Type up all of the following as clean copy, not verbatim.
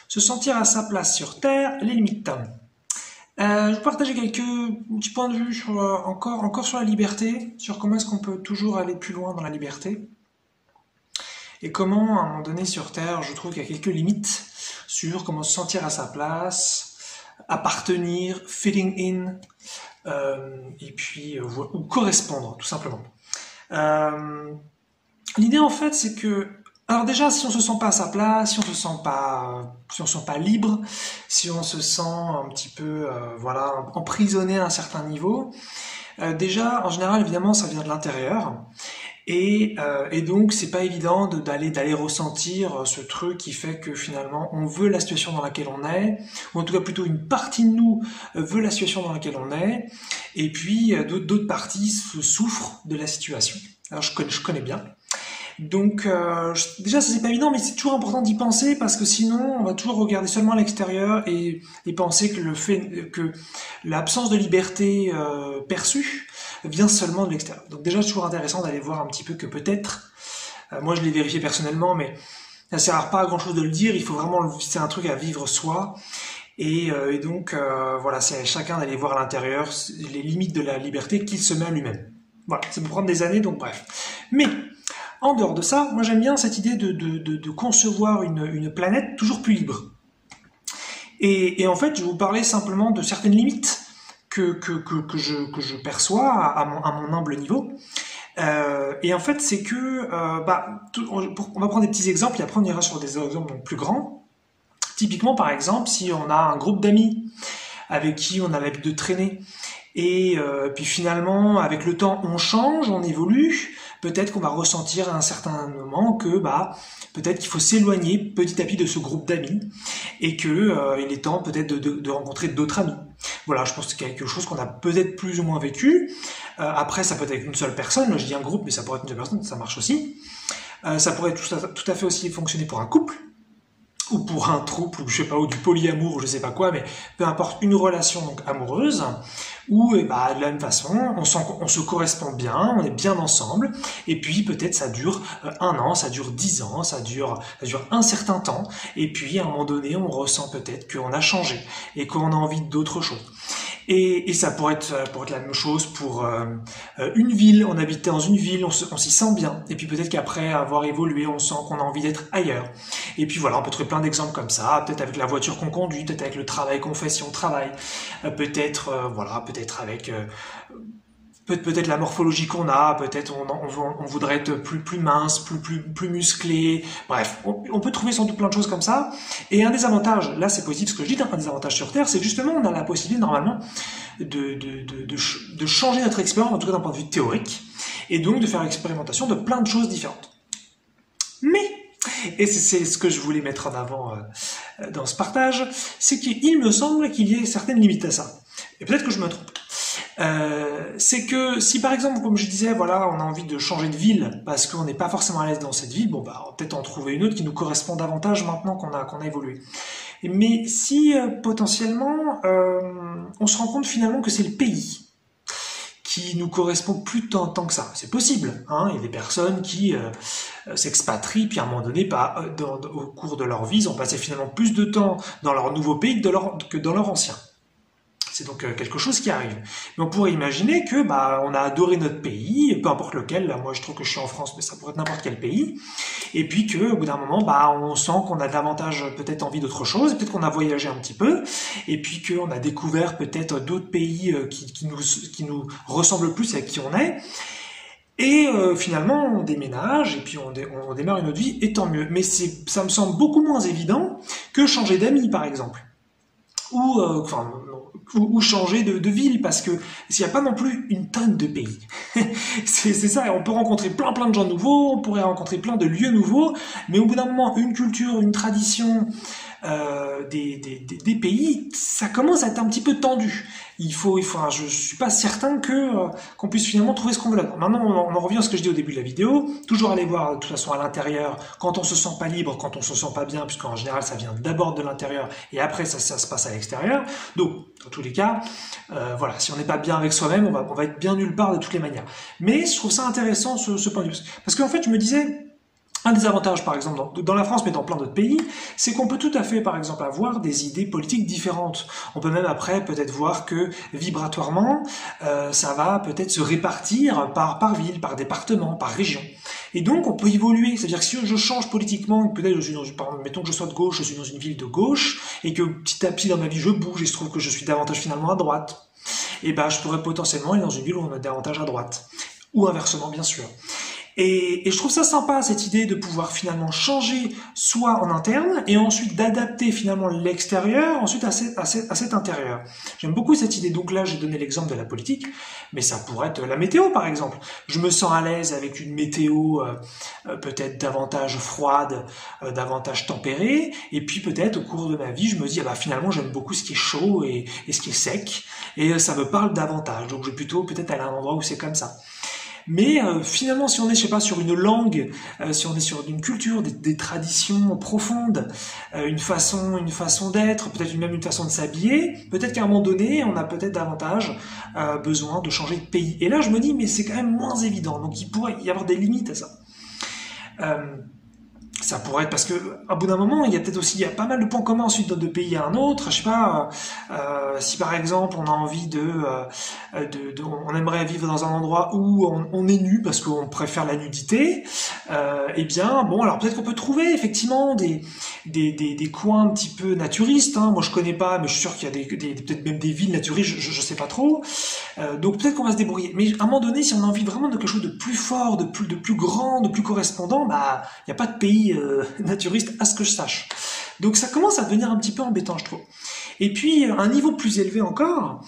Se sentir à sa place sur Terre, les limites. Je vais partager quelques petits points de vue sur, encore sur la liberté, sur comment est-ce qu'on peut toujours aller plus loin dans la liberté, et comment, à un moment donné sur Terre, je trouve qu'il y a quelques limites sur comment se sentir à sa place, appartenir, fitting in, et puis ou correspondre, tout simplement. L'idée en fait, c'est que alors déjà, si on se sent pas à sa place, si on se sent pas libre, si on se sent un petit peu, voilà, emprisonné à un certain niveau, déjà, en général, évidemment, ça vient de l'intérieur, et donc c'est pas évident d'aller ressentir ce truc qui fait que finalement on veut la situation dans laquelle on est, ou en tout cas plutôt une partie de nous veut la situation dans laquelle on est, et puis d'autres parties souffrent de la situation. Alors je connais bien. Donc déjà ça c'est pas évident, mais c'est toujours important d'y penser parce que sinon on va toujours regarder seulement à l'extérieur et penser que l'absence de liberté perçue vient seulement de l'extérieur. Donc déjà c'est toujours intéressant d'aller voir un petit peu que peut-être, moi je l'ai vérifié personnellement, mais ça sert pas à grand chose de le dire, il faut vraiment, c'est un truc à vivre soi. Et donc voilà, c'est à chacun d'aller voir à l'intérieur les limites de la liberté qu'il se met à lui-même. Voilà, ça peut prendre des années, donc bref. Mais en dehors de ça, moi j'aime bien cette idée de concevoir une planète toujours plus libre. Et en fait, je vais vous parler simplement de certaines limites que je perçois à mon humble niveau. Et en fait, c'est que, on va prendre des petits exemples et après on ira sur des exemples donc plus grands. Typiquement, par exemple, si on a un groupe d'amis avec qui on a l'habitude de traîner, et puis finalement, avec le temps, on change, on évolue. Peut-être qu'on va ressentir à un certain moment que peut-être qu'il faut s'éloigner petit à petit de ce groupe d'amis et que il est temps peut-être de rencontrer d'autres amis. Voilà, je pense que c'est quelque chose qu'on a peut-être plus ou moins vécu. Après, ça peut être avec une seule personne. Là, je dis un groupe, mais ça pourrait être une seule personne, ça marche aussi. Ça pourrait tout à fait aussi fonctionner pour un couple ou pour un trouble, ou je sais pas, ou du polyamour, ou je sais pas quoi, mais peu importe, une relation donc amoureuse, où de la même façon, on sent qu'on se correspond bien, on est bien ensemble, et puis peut-être ça dure 1 an, ça dure 10 ans, ça dure un certain temps, et puis à un moment donné, on ressent peut-être qu'on a changé, et qu'on a envie d'autre chose. Et ça pourrait être la même chose pour une ville. On habitait dans une ville, on s'y sent bien. Et puis peut-être qu'après avoir évolué, on sent qu'on a envie d'être ailleurs. Et puis voilà, on peut trouver plein d'exemples comme ça. Peut-être avec la voiture qu'on conduit, peut-être avec le travail qu'on fait si on travaille, peut-être avec peut-être la morphologie qu'on a, peut-être on voudrait être plus mince, plus musclé. Bref, on peut trouver sans doute plein de choses comme ça. Et un des avantages, là c'est positif ce que je dis, un des avantages sur Terre, c'est justement on a la possibilité normalement de changer notre expérience, en tout cas d'un point de vue théorique, et donc de faire l'expérimentation de plein de choses différentes. Mais, et c'est ce que je voulais mettre en avant dans ce partage, c'est qu'il me semble qu'il y ait certaines limites à ça. Et peut-être que je me trompe. C'est que si par exemple, comme je disais, voilà, on a envie de changer de ville parce qu'on n'est pas forcément à l'aise dans cette ville, on va peut-être en trouver une autre qui nous correspond davantage maintenant qu'on a évolué. Mais si potentiellement on se rend compte finalement que c'est le pays qui nous correspond plus tant que ça, c'est possible, hein. Il y a des personnes qui s'expatrient puis à un moment donné, au cours de leur vie, ils ont passé finalement plus de temps dans leur nouveau pays que dans leur ancien. C'est donc quelque chose qui arrive. Mais on pourrait imaginer que on a adoré notre pays, peu importe lequel. Là, moi, je trouve que je suis en France, mais ça pourrait être n'importe quel pays. Et puis que, au bout d'un moment, on sent qu'on a davantage peut-être envie d'autre chose. Peut-être qu'on a voyagé un petit peu. Et puis qu'on a découvert peut-être d'autres pays qui nous ressemblent plus à qui on est. Et finalement, on déménage et puis on démarre une autre vie, et tant mieux. Mais ça me semble beaucoup moins évident que changer d'amis, par exemple. Ou changer de ville, parce que s'il n'y a pas non plus une tonne de pays. c'est ça, on peut rencontrer plein de gens nouveaux, on pourrait rencontrer plein de lieux nouveaux, mais au bout d'un moment, une culture, une tradition, des pays, ça commence à être un petit peu tendu. Je suis pas certain qu'on puisse finalement trouver ce qu'on veut là. Maintenant, on en revient à ce que je dis au début de la vidéo. Toujours aller voir, de toute façon, à l'intérieur, quand on se sent pas libre, quand on se sent pas bien, puisqu'en général, ça vient d'abord de l'intérieur et après, ça se passe à l'extérieur. Donc, dans tous les cas, voilà, si on n'est pas bien avec soi-même, on va être bien nulle part de toutes les manières. Mais je trouve ça intéressant, ce point de vue. Parce qu'en fait, je me disais, Un des avantages, par exemple, dans la France, mais dans plein d'autres pays, c'est qu'on peut tout à fait, par exemple, avoir des idées politiques différentes. On peut même après peut-être voir que vibratoirement, ça va peut-être se répartir par ville, par département, par région. Et donc, on peut évoluer. C'est-à-dire que si je change politiquement, peut-être je suis mettons que je sois de gauche, je suis dans une ville de gauche, et que petit à petit dans ma vie je bouge et je trouve que je suis davantage finalement à droite, et ben je pourrais potentiellement aller dans une ville où on est davantage à droite. Ou inversement, bien sûr. Et je trouve ça sympa, cette idée de pouvoir finalement changer soit en interne et ensuite d'adapter finalement l'extérieur ensuite à cet intérieur. J'aime beaucoup cette idée. Donc là, j'ai donné l'exemple de la politique, mais ça pourrait être la météo par exemple. Je me sens à l'aise avec une météo peut-être davantage froide, davantage tempérée, et puis peut-être au cours de ma vie, je me dis, ah bah finalement j'aime beaucoup ce qui est chaud et ce qui est sec, et ça me parle davantage. Donc je vais plutôt peut-être aller à un endroit où c'est comme ça. Mais finalement, si on est, je sais pas, sur une langue, si on est sur une culture, des traditions profondes, une façon d'être, peut-être même une façon de s'habiller, peut-être qu'à un moment donné, on a peut-être davantage besoin de changer de pays. Et là, je me dis, mais c'est quand même moins évident. Donc, il pourrait y avoir des limites à ça. Ça pourrait être parce que à bout d'un moment, il y a peut-être aussi, il y a pas mal de points communs ensuite de pays à un autre. Je sais pas, si par exemple on a envie on aimerait vivre dans un endroit où on est nu parce qu'on préfère la nudité, eh bien bon, alors peut-être qu'on peut trouver effectivement des coins un petit peu naturistes. Hein. Moi je connais pas, mais je suis sûr qu'il y a peut-être même des villes naturistes. Je sais pas trop. Donc peut-être qu'on va se débrouiller. Mais à un moment donné, si on a envie vraiment de quelque chose de plus fort, de plus grand, de plus correspondant, bah il y a pas de pays naturiste à ce que je sache. Donc ça commence à devenir un petit peu embêtant, je trouve. Et puis un niveau plus élevé encore,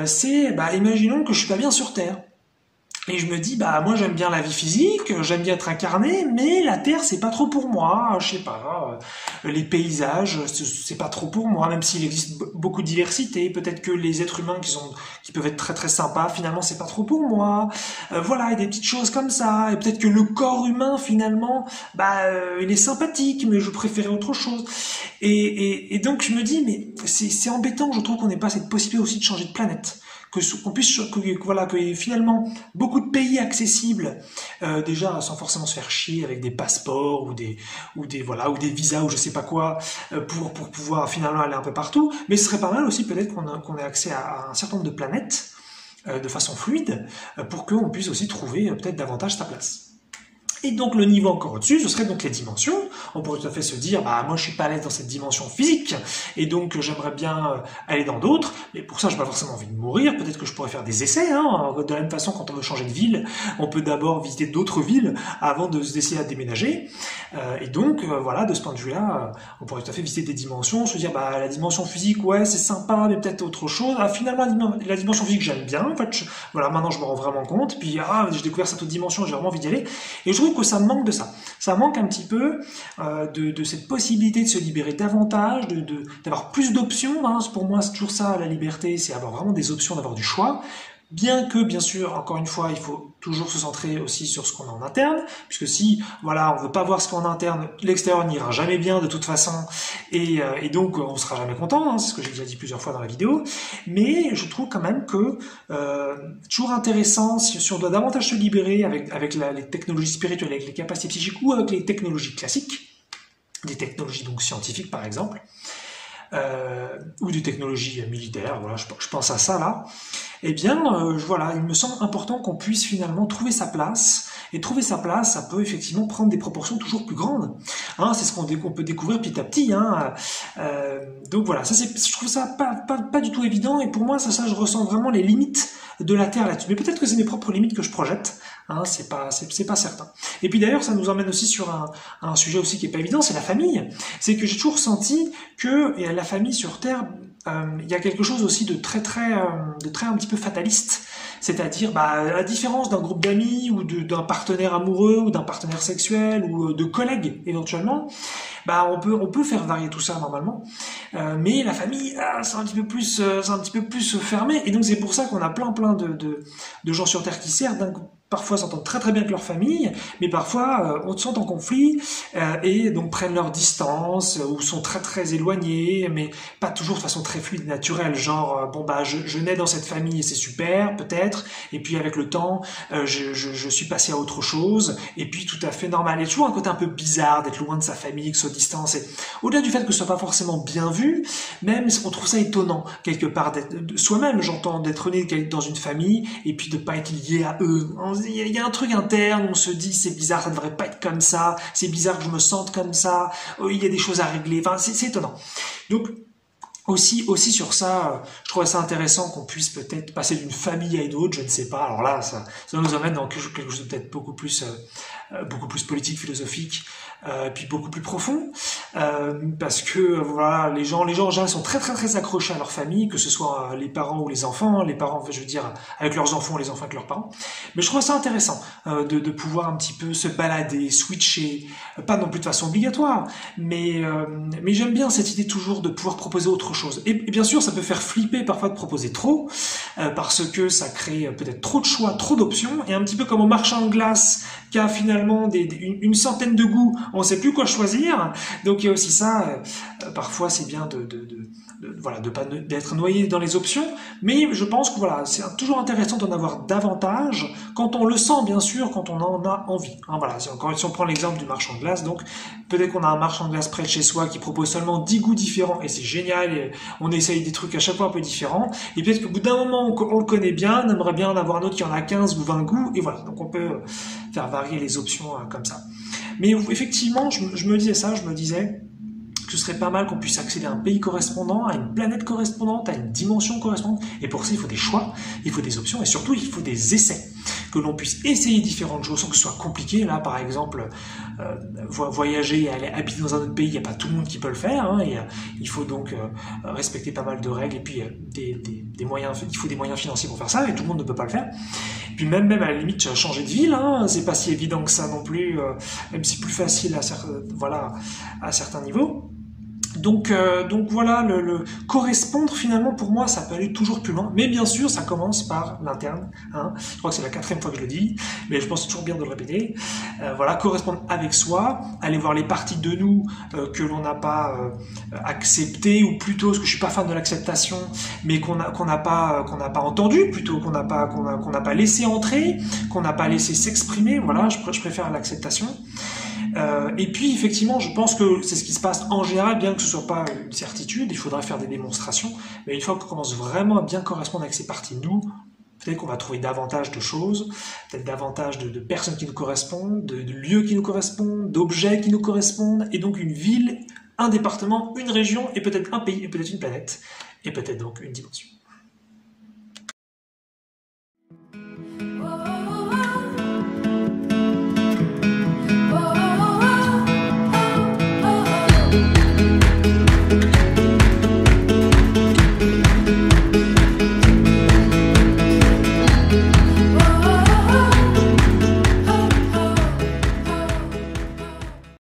c'est, bah, imaginons que je suis pas bien sur Terre. Et je me dis, bah moi j'aime bien la vie physique, j'aime bien être incarné, mais la Terre c'est pas trop pour moi, je sais pas, les paysages c'est pas trop pour moi, même s'il existe beaucoup de diversité, peut-être que les êtres humains qui peuvent être très très sympas, finalement c'est pas trop pour moi, voilà, et des petites choses comme ça, et peut-être que le corps humain finalement, bah il est sympathique, mais je préférais autre chose. Et donc je me dis, mais c'est embêtant, je trouve qu'on n'ait pas cette possibilité aussi de changer de planète. Qu'on puisse, voilà, que finalement beaucoup de pays accessibles, déjà sans forcément se faire chier avec des passeports ou des visas ou je sais pas quoi, pour pouvoir finalement aller un peu partout. Mais ce serait pas mal aussi peut-être qu'on ait accès à un certain nombre de planètes de façon fluide, pour qu'on puisse aussi trouver peut-être davantage sa place. Et donc le niveau encore au-dessus, ce serait donc les dimensions. On pourrait tout à fait se dire, bah moi je suis pas à l'aise dans cette dimension physique, et donc j'aimerais bien aller dans d'autres, mais pour ça j'ai pas forcément envie de mourir, peut-être que je pourrais faire des essais, hein. De la même façon quand on veut changer de ville, on peut d'abord visiter d'autres villes avant de se décider à déménager, et donc voilà, de ce point de vue-là, on pourrait tout à fait visiter des dimensions, se dire, bah la dimension physique, ouais c'est sympa, mais peut-être autre chose. Ah, finalement la dimension physique j'aime bien, en fait, voilà, maintenant je me rends vraiment compte, puis j'ai découvert cette autre dimension, j'ai vraiment envie d'y aller, et je trouve que ça manque de ça. Ça manque un petit peu de cette possibilité de se libérer davantage, d'avoir plus d'options. Hein. Pour moi, c'est toujours ça, la liberté, c'est avoir vraiment des options, d'avoir du choix. Bien que, bien sûr, encore une fois, il faut toujours se centrer aussi sur ce qu'on a en interne, puisque si, voilà, on veut pas voir ce qu'on a en interne, l'extérieur n'ira jamais bien de toute façon, et donc on sera jamais content, hein, c'est ce que j'ai déjà dit plusieurs fois dans la vidéo, mais je trouve quand même que toujours intéressant, si on doit davantage se libérer avec les technologies spirituelles, avec les capacités psychiques, ou avec les technologies classiques, des technologies donc scientifiques par exemple, ou des technologies militaires, voilà, je pense à ça là, eh bien, voilà, il me semble important qu'on puisse finalement trouver sa place, et trouver sa place, ça peut effectivement prendre des proportions toujours plus grandes. Hein, c'est ce qu'on peut découvrir petit à petit. Hein, donc voilà, ça je trouve ça pas du tout évident, et pour moi, ça je ressens vraiment les limites de la Terre là-dessus. Mais peut-être que c'est mes propres limites que je projette. Hein, c'est pas certain. Et puis d'ailleurs, ça nous emmène aussi sur un sujet aussi qui est pas évident, c'est la famille. C'est que j'ai toujours senti que la famille sur Terre, il y a quelque chose aussi de très un petit peu fataliste. C'est-à-dire, bah, à la différence d'un groupe d'amis ou d'un partenaire amoureux ou d'un partenaire sexuel ou de collègues éventuellement, bah on peut faire varier tout ça normalement, mais la famille, c'est un petit peu plus fermé, et donc c'est pour ça qu'on a plein de gens sur Terre qui certes parfois s'entendent très très bien avec leur famille, mais parfois sont en conflit et donc prennent leur distance ou sont très très éloignés, mais pas toujours de façon très fluide, naturelle. Genre bon bah je nais dans cette famille et c'est super peut-être, et puis avec le temps je suis passé à autre chose, et puis tout à fait normal. Il y a toujours un côté un peu bizarre d'être loin de sa famille, que ce soit distance. Et au-delà du fait que ce soit pas forcément bien vu, même on trouve ça étonnant quelque part d'être soi-même, j'entends, d'être né dans une famille et puis de pas être lié à eux. Il y a un truc interne où on se dit c'est bizarre, ça devrait pas être comme ça, c'est bizarre que je me sente comme ça, il y a des choses à régler, enfin c'est étonnant. Donc aussi sur ça, je trouvais ça intéressant qu'on puisse peut-être passer d'une famille à une autre, je ne sais pas. Alors là, ça nous emmène dans quelque chose de peut-être beaucoup plus politique, philosophique, puis beaucoup plus profond, parce que voilà, les gens en général sont très très très accrochés à leur famille, que ce soit les parents ou les enfants, les parents, je veux dire, avec leurs enfants ou les enfants avec leurs parents. Mais je trouve ça intéressant de pouvoir un petit peu se balader, switcher, pas non plus de façon obligatoire, mais j'aime bien cette idée toujours de pouvoir proposer autre chose. Et bien sûr, ça peut faire flipper parfois de proposer trop, parce que ça crée peut-être trop de choix, trop d'options, et un petit peu comme au marchand de glace qui a finalement une centaine de goûts, on ne sait plus quoi choisir. Donc il y a aussi ça, parfois c'est bien voilà, de pas d'être noyé dans les options, mais je pense que voilà, c'est toujours intéressant d'en avoir davantage quand on le sent, bien sûr, quand on en a envie. Hein, voilà, si on prend l'exemple du marchand de glace, donc peut-être qu'on a un marchand de glace près de chez soi qui propose seulement 10 goûts différents, et c'est génial, et on essaye des trucs à chaque fois un peu différents, et peut-être qu'au bout d'un moment, on le connaît bien, on aimerait bien en avoir un autre qui en a 15 ou 20 goûts, et voilà, donc on peut faire varier les options comme ça. Mais effectivement, je me disais ça, je me disais que ce serait pas mal qu'on puisse accéder à un pays correspondant, à une planète correspondante, à une dimension correspondante. Et pour ça, il faut des choix, il faut des options, et surtout, il faut des essais. Que l'on puisse essayer différentes choses sans que ce soit compliqué. Là, par exemple, voyager et aller habiter dans un autre pays, il n'y a pas tout le monde qui peut le faire. Hein, et il faut donc respecter pas mal de règles, et puis des moyens, il faut des moyens financiers pour faire ça, et tout le monde ne peut pas le faire. Et puis même à la limite, changer de ville, hein, c'est pas si évident que ça non plus, même si c'est plus facile à certains niveaux. Donc voilà, le correspondre finalement pour moi ça peut aller toujours plus loin, mais bien sûr ça commence par l'interne, hein. Je crois que c'est la 4e fois que je le dis, mais je pense toujours bien de le répéter. Voilà, correspondre avec soi, aller voir les parties de nous que l'on n'a pas acceptées, ou plutôt, parce que je suis pas fan de l'acceptation, mais qu'on n'a pas entendu, plutôt qu'on n'a pas laissé entrer, qu'on n'a pas laissé s'exprimer. Voilà, je préfère l'acceptation. Et puis effectivement, je pense que c'est ce qui se passe en général, bien que ce soit pas une certitude, il faudrait faire des démonstrations, mais une fois qu'on commence vraiment à bien correspondre avec ces parties de nous, peut-être qu'on va trouver davantage de choses, peut-être davantage de personnes qui nous correspondent, de lieux qui nous correspondent, d'objets qui nous correspondent, et donc une ville, un département, une région, et peut-être un pays, et peut-être une planète, et peut-être donc une dimension.